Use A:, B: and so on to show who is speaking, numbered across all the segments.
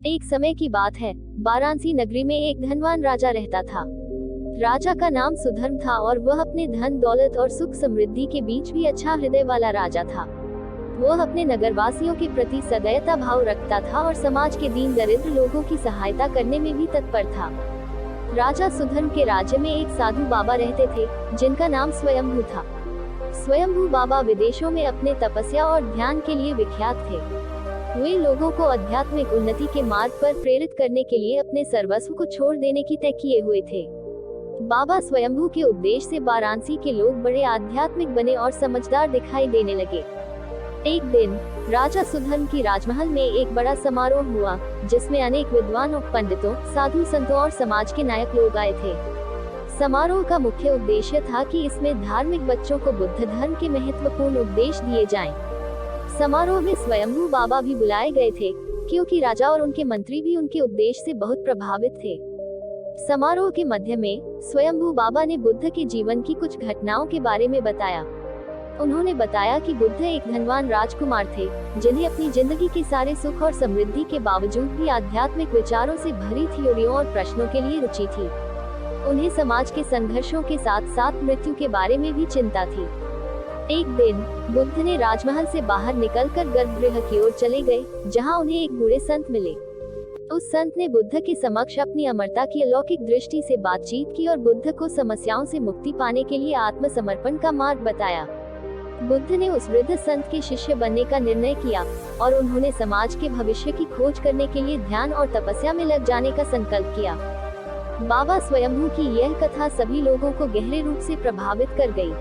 A: एक समय की बात है, वाराणसी नगरी में एक धनवान राजा रहता था। राजा का नाम सुधर्म था और वह अपने धन दौलत और सुख समृद्धि के बीच भी अच्छा हृदय वाला राजा था। वह अपने नगरवासियों के प्रति सदैवता भाव रखता था और समाज के दीन दरिद्र लोगों की सहायता करने में भी तत्पर था। राजा सुधर्म के राज्य में एक साधु बाबा रहते थे, जिनका नाम स्वयंभू था। स्वयंभू बाबा विदेशों में अपने तपस्या और ध्यान के लिए विख्यात थे। वे लोगों को आध्यात्मिक उन्नति के मार्ग पर प्रेरित करने के लिए अपने सर्वस्व को छोड़ देने की तय किए हुए थे। बाबा स्वयंभू के उपदेश से वाराणसी के लोग बड़े आध्यात्मिक बने और समझदार दिखाई देने लगे। एक दिन राजा सुधर्म की राजमहल में एक बड़ा समारोह हुआ, जिसमें अनेक विद्वानों, पंडितों, साधु संतों और समाज के नायक लोग आए थे। समारोह का मुख्य उद्देश्य था कि इसमें धार्मिक बच्चों को बुद्ध धर्म के महत्वपूर्ण उपदेश दिए जाएं। समारोह में स्वयंभू बाबा भी बुलाए गए थे, क्योंकि राजा और उनके मंत्री भी उनके उपदेश से बहुत प्रभावित थे। समारोह के मध्य में स्वयंभू बाबा ने बुद्ध के जीवन की कुछ घटनाओं के बारे में बताया। उन्होंने बताया कि बुद्ध एक धनवान राजकुमार थे, जिन्हें अपनी जिंदगी के सारे सुख और समृद्धि के बावजूद भी आध्यात्मिक विचारों से भरी थ्योरियों और प्रश्नों के लिए रुचि थी। उन्हें समाज के संघर्षों के साथ साथ मृत्यु के बारे में भी चिंता थी। एक दिन बुद्ध ने राजमहल से बाहर निकलकर गर्भगृह की ओर चले गए, जहां उन्हें एक बूढ़े संत मिले। उस संत ने बुद्ध के समक्ष अपनी अमरता की अलौकिक दृष्टि से बातचीत की और बुद्ध को समस्याओं से मुक्ति पाने के लिए आत्मसमर्पण का मार्ग बताया। बुद्ध ने उस वृद्ध संत के शिष्य बनने का निर्णय किया और उन्होंने समाज के भविष्य की खोज करने के लिए ध्यान और तपस्या में लग जाने का संकल्प किया। बाबा स्वयंभू की यह कथा सभी लोगों को गहरे रूप से प्रभावित कर गई।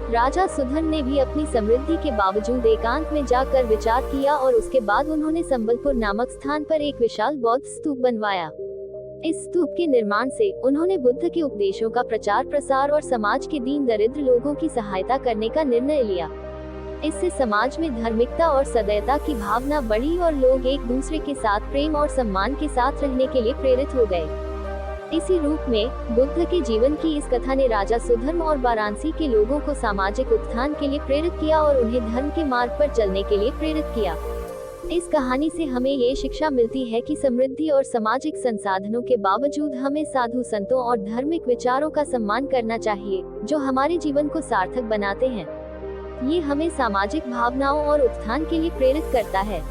A: राजा सुधर्म ने भी अपनी समृद्धि के बावजूद एकांत में जाकर विचार किया और उसके बाद उन्होंने संबलपुर नामक स्थान पर एक विशाल बौद्ध स्तूप बनवाया। इस स्तूप के निर्माण से उन्होंने बुद्ध के उपदेशों का प्रचार प्रसार और समाज के दीन दरिद्र लोगों की सहायता करने का निर्णय लिया। इससे समाज में धार्मिकता और सदैवता की भावना बढ़ी और लोग एक दूसरे के साथ प्रेम और सम्मान के साथ रहने के लिए प्रेरित हो गए। इसी रूप में बुद्ध के जीवन की इस कथा ने राजा सुधर्म और वाराणसी के लोगों को सामाजिक उत्थान के लिए प्रेरित किया और उन्हें धर्म के मार्ग पर चलने के लिए प्रेरित किया। इस कहानी से हमें ये शिक्षा मिलती है कि समृद्धि और सामाजिक संसाधनों के बावजूद हमें साधु संतों और धार्मिक विचारों का सम्मान करना चाहिए, जो हमारे जीवन को सार्थक बनाते हैं। ये हमें सामाजिक भावनाओं और उत्थान के लिए प्रेरित करता है।